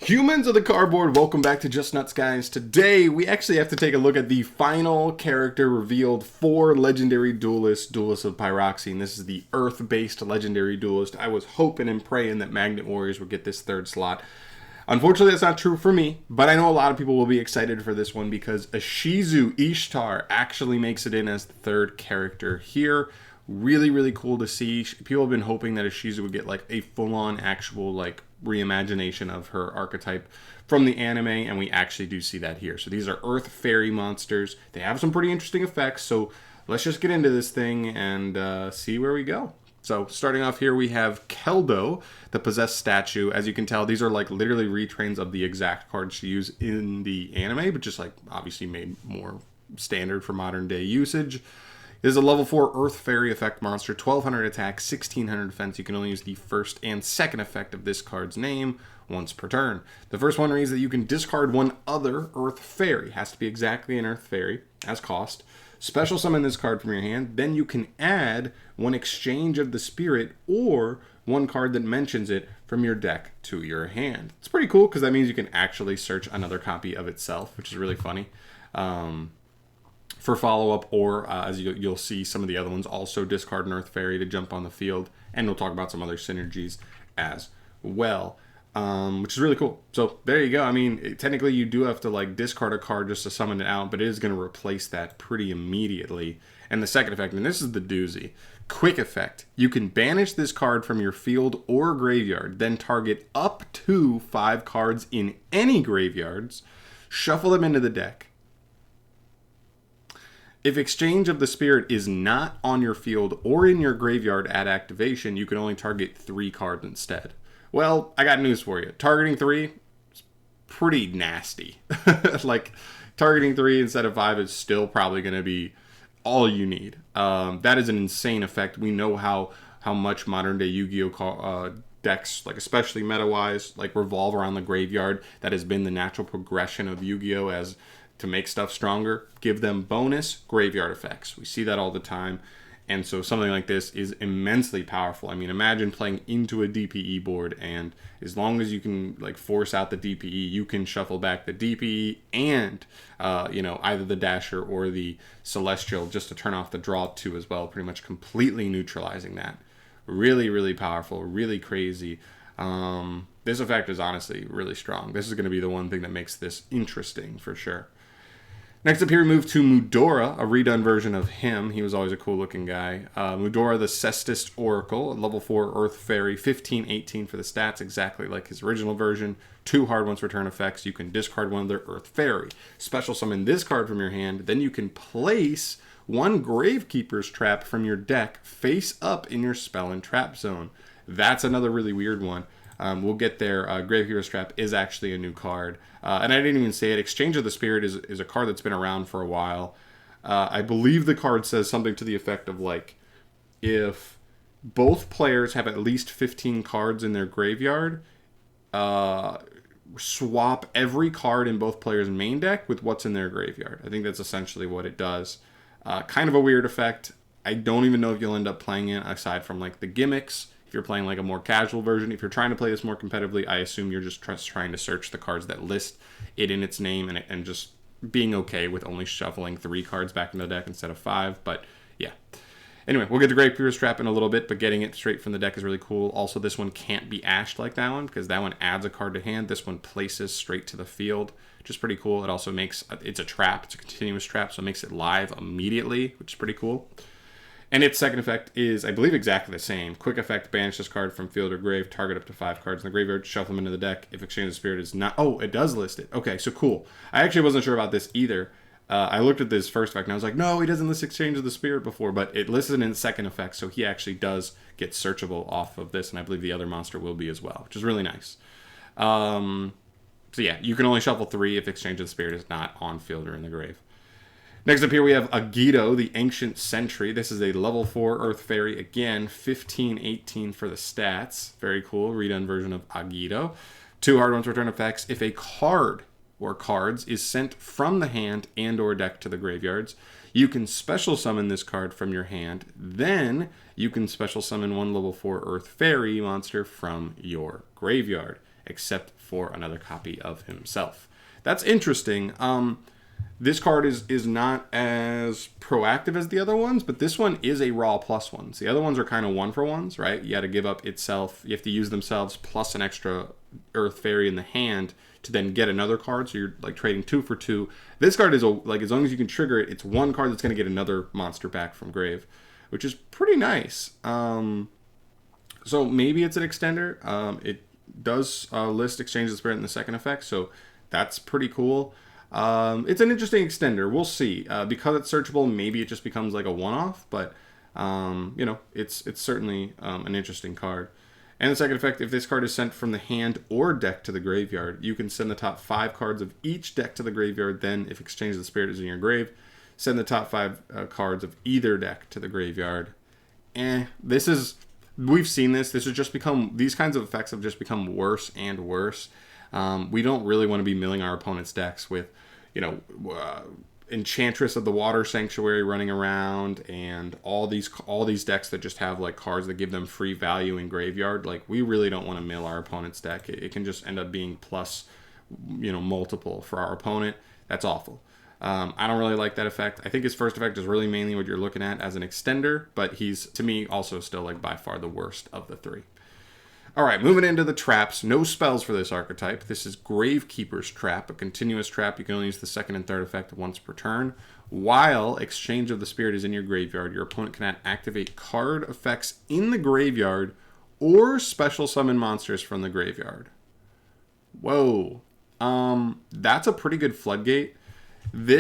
Humans of the cardboard, welcome back to Just Nuts, guys. Today, we actually have to take a look at the final character revealed for Legendary Duelist, Duelist of Pyroxene. This is the Earth-based Legendary Duelist. I was hoping and praying that Magnet Warriors would get this third slot. Unfortunately, that's not true for me, but I know a lot of people will be excited for this one because ISHIZU ISHTAR actually makes it in as the third character here. Really, really cool to see. People have been hoping that ISHIZU would get like a full-on actual like reimagination of her archetype from the anime, and we actually do see that here. So these are Earth Fairy monsters. They have some pretty interesting effects, so let's just get into this thing and see where we go. So starting off here, we have Keldo, the possessed statue. As you can tell, these are like literally retrains of the exact cards she used in the anime, but just like obviously made more standard for modern day usage. This is a level 4 Earth Fairy effect monster, 1200 attack, 1600 defense. You can only use the first and second effect of this card's name once per turn. The first one reads that you can discard one other Earth Fairy. Has to be exactly an Earth Fairy as cost. Special summon this card from your hand. Then you can add one exchange of the spirit or one card that mentions it from your deck to your hand. It's pretty cool because that means you can actually search another copy of itself, which is really funny. For follow-up, or as you'll see some of the other ones, also discard an Earth Fairy to jump on the field, and we'll talk about some other synergies as well, which is really cool. So there you go. I mean, technically you do have to like discard a card just to summon it out, but it is going to replace that pretty immediately. And the second effect, and this is the doozy, quick effect. You can banish this card from your field or graveyard, then target up to 5 cards in any graveyards, shuffle them into the deck. If exchange of the spirit is not on your field or in your graveyard at activation, you can only target 3 cards instead. Well, I got news for you. Targeting 3 is pretty nasty. Like, targeting 3 instead of 5 is still probably going to be all you need. That is an insane effect. We know how much modern day Yu-Gi-Oh! Decks, like especially meta-wise, like revolve around the graveyard. That has been the natural progression of Yu-Gi-Oh! As to make stuff stronger, give them bonus graveyard effects. We see that all the time. And so something like this is immensely powerful. I mean, imagine playing into a DPE board, and as long as you can like force out the DPE, you can shuffle back the DPE and, either the Dasher or the Celestial just to turn off the draw 2 as well, pretty much completely neutralizing that. Really, really powerful, really crazy. This effect is honestly really strong. This is going to be the one thing that makes this interesting for sure. Next up here, we move to Mudora, a redone version of him. He was always a cool looking guy. Mudora, the Cestus Oracle, a level 4 Earth Fairy, 15-18 for the stats, exactly like his original version. 2 hard once return effects. You can discard one of their Earth Fairy. Special summon this card from your hand. Then you can place one Gravekeeper's Trap from your deck face up in your spell and trap zone. That's another really weird one. We'll get there. Gravekeeper's Trap is actually a new card. And I didn't even say it. Exchange of the Spirit is a card that's been around for a while. I believe the card says something to the effect of like, if both players have at least 15 cards in their graveyard, swap every card in both players' main deck with what's in their graveyard. I think that's essentially what it does. Kind of a weird effect. I don't even know if you'll end up playing it aside from like the gimmicks. If you're playing like a more casual version, if you're trying to play this more competitively, I assume you're just trying to search the cards that list it in its name and just being okay with only shuffling 3 cards back into the deck instead of 5. But yeah. Anyway, we'll get to Gravekeeper's Trap in a little bit, but getting it straight from the deck is really cool. Also, this one can't be ashed like that one because that one adds a card to hand. This one places straight to the field, which is pretty cool. It also makes it's a trap. It's a continuous trap, so it makes it live immediately, which is pretty cool. And its second effect is, I believe, exactly the same. Quick effect, banish this card from field or grave, target up to 5 cards in the graveyard, shuffle them into the deck. If Exchange of the Spirit is not... Oh, it does list it. Okay, so cool. I actually wasn't sure about this either. I looked at this first effect and I was like, no, he doesn't list Exchange of the Spirit before, but it listed in second effect, so he actually does get searchable off of this, and I believe the other monster will be as well, which is really nice. So yeah, you can only shuffle 3 if Exchange of the Spirit is not on field or in the grave. Next up here we have a Guido, the Ancient Sentry. This is a level 4 Earth Fairy. Again, 15-18 for the stats. Very cool. Redone version of Guido. 2 hard ones return effects. If a card or cards is sent from the hand and or deck to the graveyards, you can special summon this card from your hand. Then you can special summon one level 4 Earth Fairy monster from your graveyard. except for another copy of himself. That's interesting. This card is not as proactive as the other ones, but this one is a raw plus ones. The other ones are kind of 1-for-1s, right? You got to give up itself. You have to use themselves plus an extra Earth Fairy in the hand to then get another card. So you're like trading 2 for 2. This card is like, as long as you can trigger it, it's one card that's going to get another monster back from grave, which is pretty nice. So maybe it's an extender. It does list Exchange of the Spirit in the second effect, so that's pretty cool. It's an interesting extender. We'll see. Because it's searchable, maybe it just becomes like a one-off, but you know, it's certainly an interesting card. And the second effect, if this card is sent from the hand or deck to the graveyard, you can send the top 5 cards of each deck to the graveyard. Then, if Exchange of the Spirit is in your grave, send the top 5 cards of either deck to the graveyard. This is... We've seen this. This has just become... These kinds of effects have just become worse and worse. We don't really want to be milling our opponent's decks with, you know, Enchantress of the Water Sanctuary running around and all these decks that just have like cards that give them free value in graveyard. Like, we really don't want to mill our opponent's deck. It can just end up being plus, you know, multiple for our opponent. That's awful. I don't really like that effect. I think his first effect is really mainly what you're looking at as an extender, but he's, to me, also still like by far the worst of the 3. All right, moving into the traps. No spells for this archetype. This is Gravekeeper's Trap, a continuous trap. You can only use the second and third effect once per turn. While Exchange of the Spirit is in your graveyard, your opponent cannot activate card effects in the graveyard or special summon monsters from the graveyard. Whoa. That's a pretty good floodgate.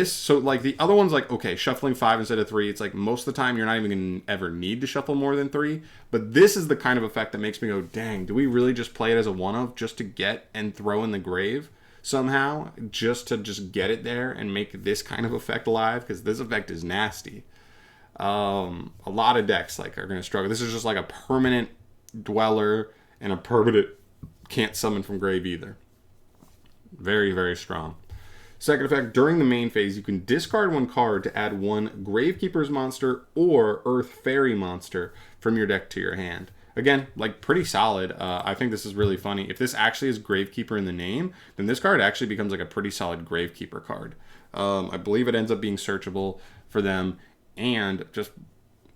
So like the other one's like, okay, shuffling 5 instead of 3. It's like most of the time you're not even going to ever need to shuffle more than 3. But this is the kind of effect that makes me go, dang, do we really just play it as a one-of just to get and throw in the grave somehow? Just to just get it there and make this kind of effect live? Because this effect is nasty. A lot of decks like are going to struggle. This is just like a permanent dweller and a permanent can't summon from grave either. Very, very strong. Second effect, during the main phase, you can discard 1 card to add 1 Gravekeeper's monster or Earth Fairy monster from your deck to your hand. Again, like pretty solid. I think this is really funny. If this actually is Gravekeeper in the name, then this card actually becomes like a pretty solid Gravekeeper card. I believe it ends up being searchable for them, and just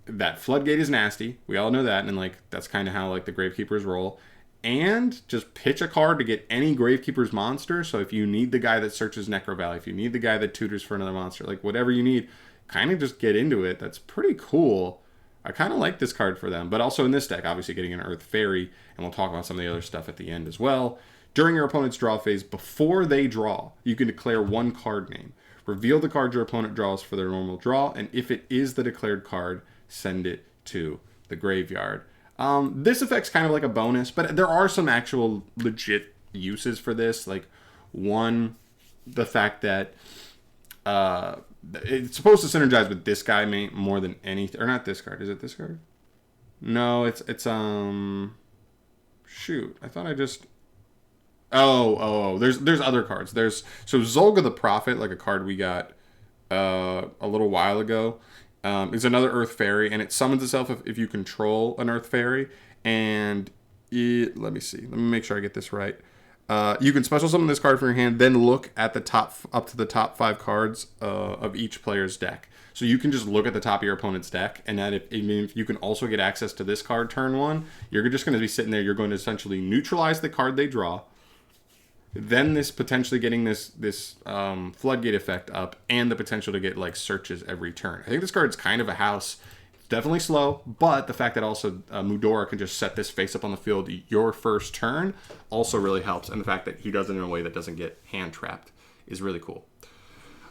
that floodgate is nasty. We all know that, and like that's kind of how like the Gravekeepers roll. And just pitch a card to get any Gravekeeper's monster. So if you need the guy that searches Necro Valley, if you need the guy that tutors for another monster, like whatever you need, kind of just get into it. That's pretty cool. I kind of like this card for them. But also in this deck, obviously getting an Earth Fairy, and we'll talk about some of the other stuff at the end as well. During your opponent's draw phase, before they draw, you can declare 1 card name. Reveal the card your opponent draws for their normal draw, and if it is the declared card, send it to the graveyard. This effect's kind of like a bonus, but there are some actual legit uses for this. Like, one, the fact that it's supposed to synergize with this guy more than anything. Or not this card. Is it this card? No, it's shoot. I thought I just... Oh. There's other cards. So Zolga the Prophet, like a card we got a little while ago. Is another Earth Fairy, and it summons itself if you control an Earth Fairy. And let me see. Let me make sure I get this right. You can special summon this card from your hand, then look at the up to the top 5 cards of each player's deck. So you can just look at the top of your opponent's deck, and that if you can also get access to this card turn 1, you're just going to be sitting there. You're going to essentially neutralize the card they draw. Then this potentially getting this floodgate effect up, and the potential to get like searches every turn. I think this card's kind of a house. It's definitely slow, but the fact that also Mudora can just set this face up on the field your first turn also really helps. And the fact that he does it in a way that doesn't get hand trapped is really cool.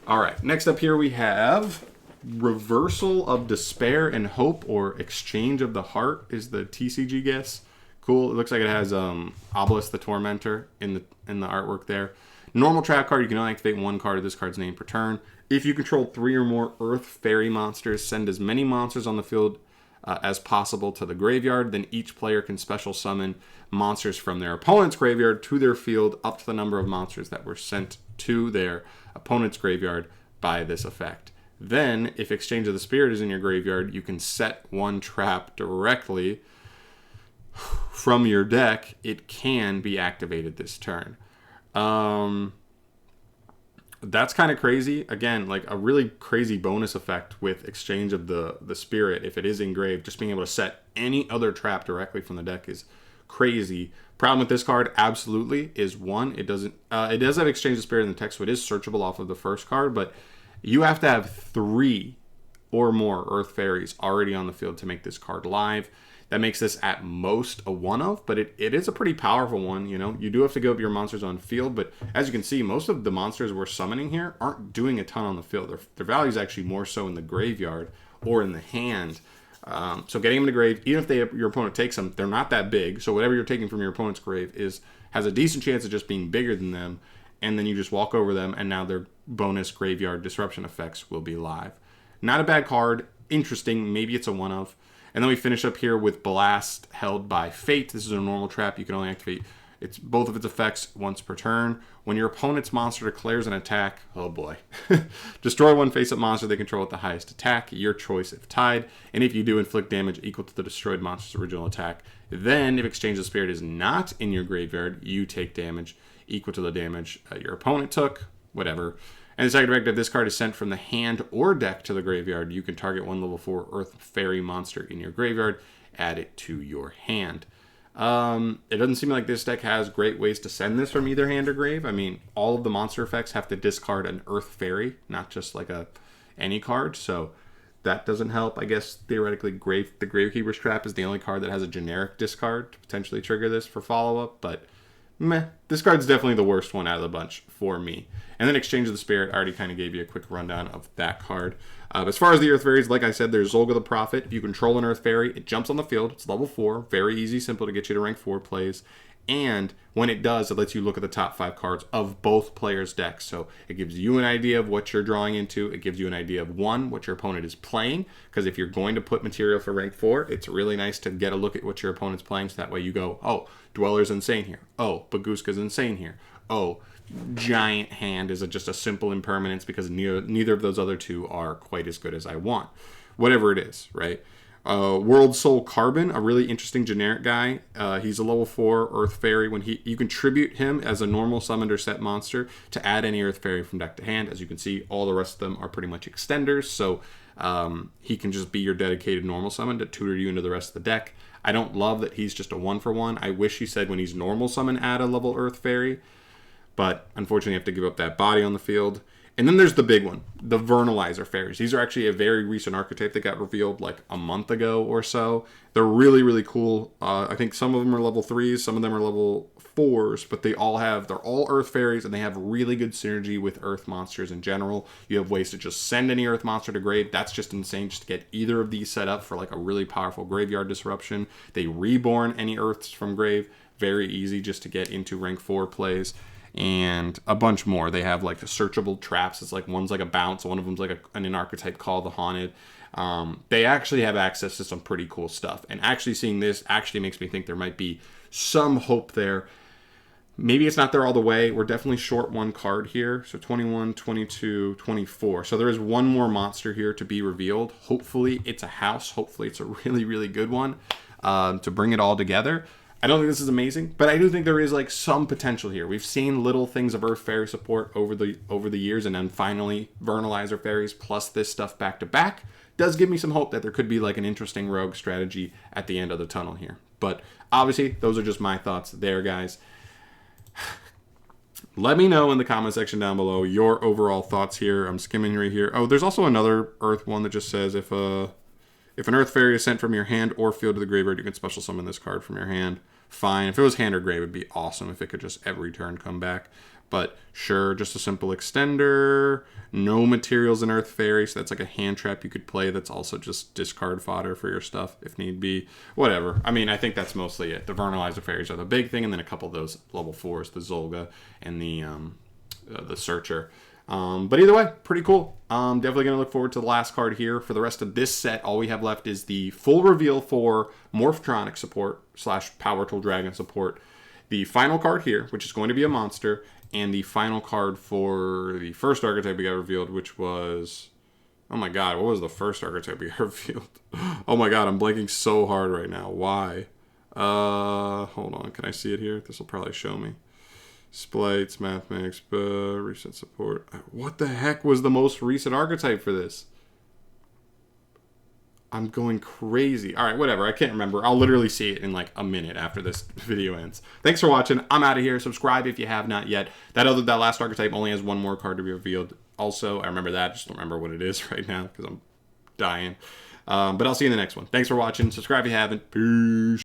All right, next up here we have Reversal of Despair and Hope, or Exchange of the Heart is the TCG guess. Cool. It looks like it has Obelisk the Tormentor in the artwork there. Normal trap card, you can only activate 1 card of this card's name per turn. If you control 3 or more Earth Fairy monsters, send as many monsters on the field as possible to the graveyard. Then each player can special summon monsters from their opponent's graveyard to their field up to the number of monsters that were sent to their opponent's graveyard by this effect. Then, if Exchange of the Spirit is in your graveyard, you can set 1 trap directly from your deck, it can be activated this turn. That's kind of crazy. Again, like a really crazy bonus effect with exchange of the spirit. If it is engraved, just being able to set any other trap directly from the deck is crazy. Problem with this card, absolutely, is one, it doesn't. It does have exchange of spirit in the text, so it is searchable off of the first card, but you have to have 3 or more Earth Fairies already on the field to make this card live. That makes this at most a one of, but it is a pretty powerful one. You know, you do have to go up your monsters on field, but as you can see, most of the monsters we're summoning here aren't doing a ton on the field. Their value is actually more so in the graveyard or in the hand. So getting them in the grave, even if your opponent takes them, they're not that big. So whatever you're taking from your opponent's grave has a decent chance of just being bigger than them, and then you just walk over them, and now their bonus graveyard disruption effects will be live. Not a bad card. Interesting. Maybe it's a one of. And then we finish up here with Blast Held by Fate. This is a normal trap. You can only activate both of its effects once per turn. When your opponent's monster declares an attack, oh boy. Destroy one face-up monster they control with the highest attack, your choice if tied. And if you do, inflict damage equal to the destroyed monster's original attack. Then, if Exchange of Spirit is not in your graveyard, you take damage equal to the damage your opponent took. Whatever. And the second effect, if this card is sent from the hand or deck to the graveyard, you can target one level 4 Earth Fairy monster in your graveyard, add it to your hand. It doesn't seem like this deck has great ways to send this from either hand or grave. I mean, all of the monster effects have to discard an Earth Fairy, not just like any card, so that doesn't help. I guess theoretically the Gravekeeper's Trap is the only card that has a generic discard to potentially trigger this for follow-up, but meh, this card's definitely the worst one out of the bunch for me. And then Exchange of the Spirit, I already kind of gave you a quick rundown of that card. As far as the Earth Fairies, like I said, there's Zolga the Prophet. If you control an Earth Fairy, it jumps on the field. It's level 4. Very easy, simple to get you to rank 4 plays. And when it does, it lets you look at the top 5 cards of both players' decks. So it gives you an idea of what you're drawing into. It gives you an idea of, one, what your opponent is playing. Because if you're going to put material for rank 4, it's really nice to get a look at what your opponent's playing. So that way you go, oh, Dweller's insane here. Oh, Baguska's insane here. Oh, Giant Hand is just a simple impermanence because neither of those other two are quite as good as I want. Whatever it is, right? World Soul Carbon, a really interesting generic guy. He's a level 4 Earth Fairy. When you contribute him as a normal summoned or set monster to add any Earth Fairy from deck to hand. As you can see, all the rest of them are pretty much extenders, so he can just be your dedicated normal summon to tutor you into the rest of the deck. I don't love that he's just a 1-for-1. I wish he said when he's normal summon, add a level Earth Fairy. But unfortunately, you have to give up that body on the field. And then there's the big one, the Vernalizer Fairies. These are actually a very recent archetype that got revealed like a month ago or so. They're really, really cool. I think some of them are level 3s, some of them are level 4s, but they're all Earth Fairies, and they have really good synergy with Earth monsters in general. You have ways to just send any Earth monster to grave. That's just insane just to get either of these set up for like a really powerful graveyard disruption. They reborn any Earths from grave. Very easy just to get into rank 4 plays. And a bunch more. They have like searchable traps. It's like one's like a bounce, one of them's like an archetype called the Haunted. They actually have access to some pretty cool stuff. And actually seeing this actually makes me think there might be some hope there. Maybe it's not there all the way. We're definitely short one card here. So 21, 22, 24. So there is one more monster here to be revealed. Hopefully it's a house. Hopefully it's a really, really good one to bring it all together. I don't think this is amazing, but I do think there is like some potential here. We've seen little things of Earth Fairy support over the years, and then finally Vernalizer Fairies plus this stuff back to back does give me some hope that there could be like an interesting rogue strategy at the end of the tunnel here. But obviously, those are just my thoughts there, guys. Let me know in the comment section down below your overall thoughts here. I'm skimming right here. Oh, there's also another Earth one that just says if an Earth Fairy is sent from your hand or field to the graveyard, you can special summon this card from your hand. Fine. If it was hand or grave, it'd be awesome if it could just every turn come back. But sure, just a simple extender. No materials in Earth Fairy, so that's like a hand trap you could play that's also just discard fodder for your stuff if need be. Whatever. I mean, I think that's mostly it. The Vernalizer Fairies are the big thing, and then a couple of those level 4s, the Zolga and the Searcher. But either way, pretty cool. Definitely going to look forward to the last card here. For the rest of this set, all we have left is the full reveal for Morphtronic support / Power Tool Dragon support. The final card here, which is going to be a monster, and the final card for the first archetype we got revealed, which was... Oh my god, what was the first archetype we got revealed? Oh my god, I'm blanking so hard right now. Why? Hold on. Can I see it here? This will probably show me. Splites, mathematics, recent support. What the heck was the most recent archetype for this? I'm going crazy. All right, whatever. I can't remember. I'll literally see it in like a minute after this video ends. Thanks for watching. I'm out of here. Subscribe if you have not yet. That last archetype only has one more card to be revealed. Also, I remember that. I just don't remember what it is right now because I'm dying. But I'll see you in the next one. Thanks for watching. Subscribe if you haven't. Peace.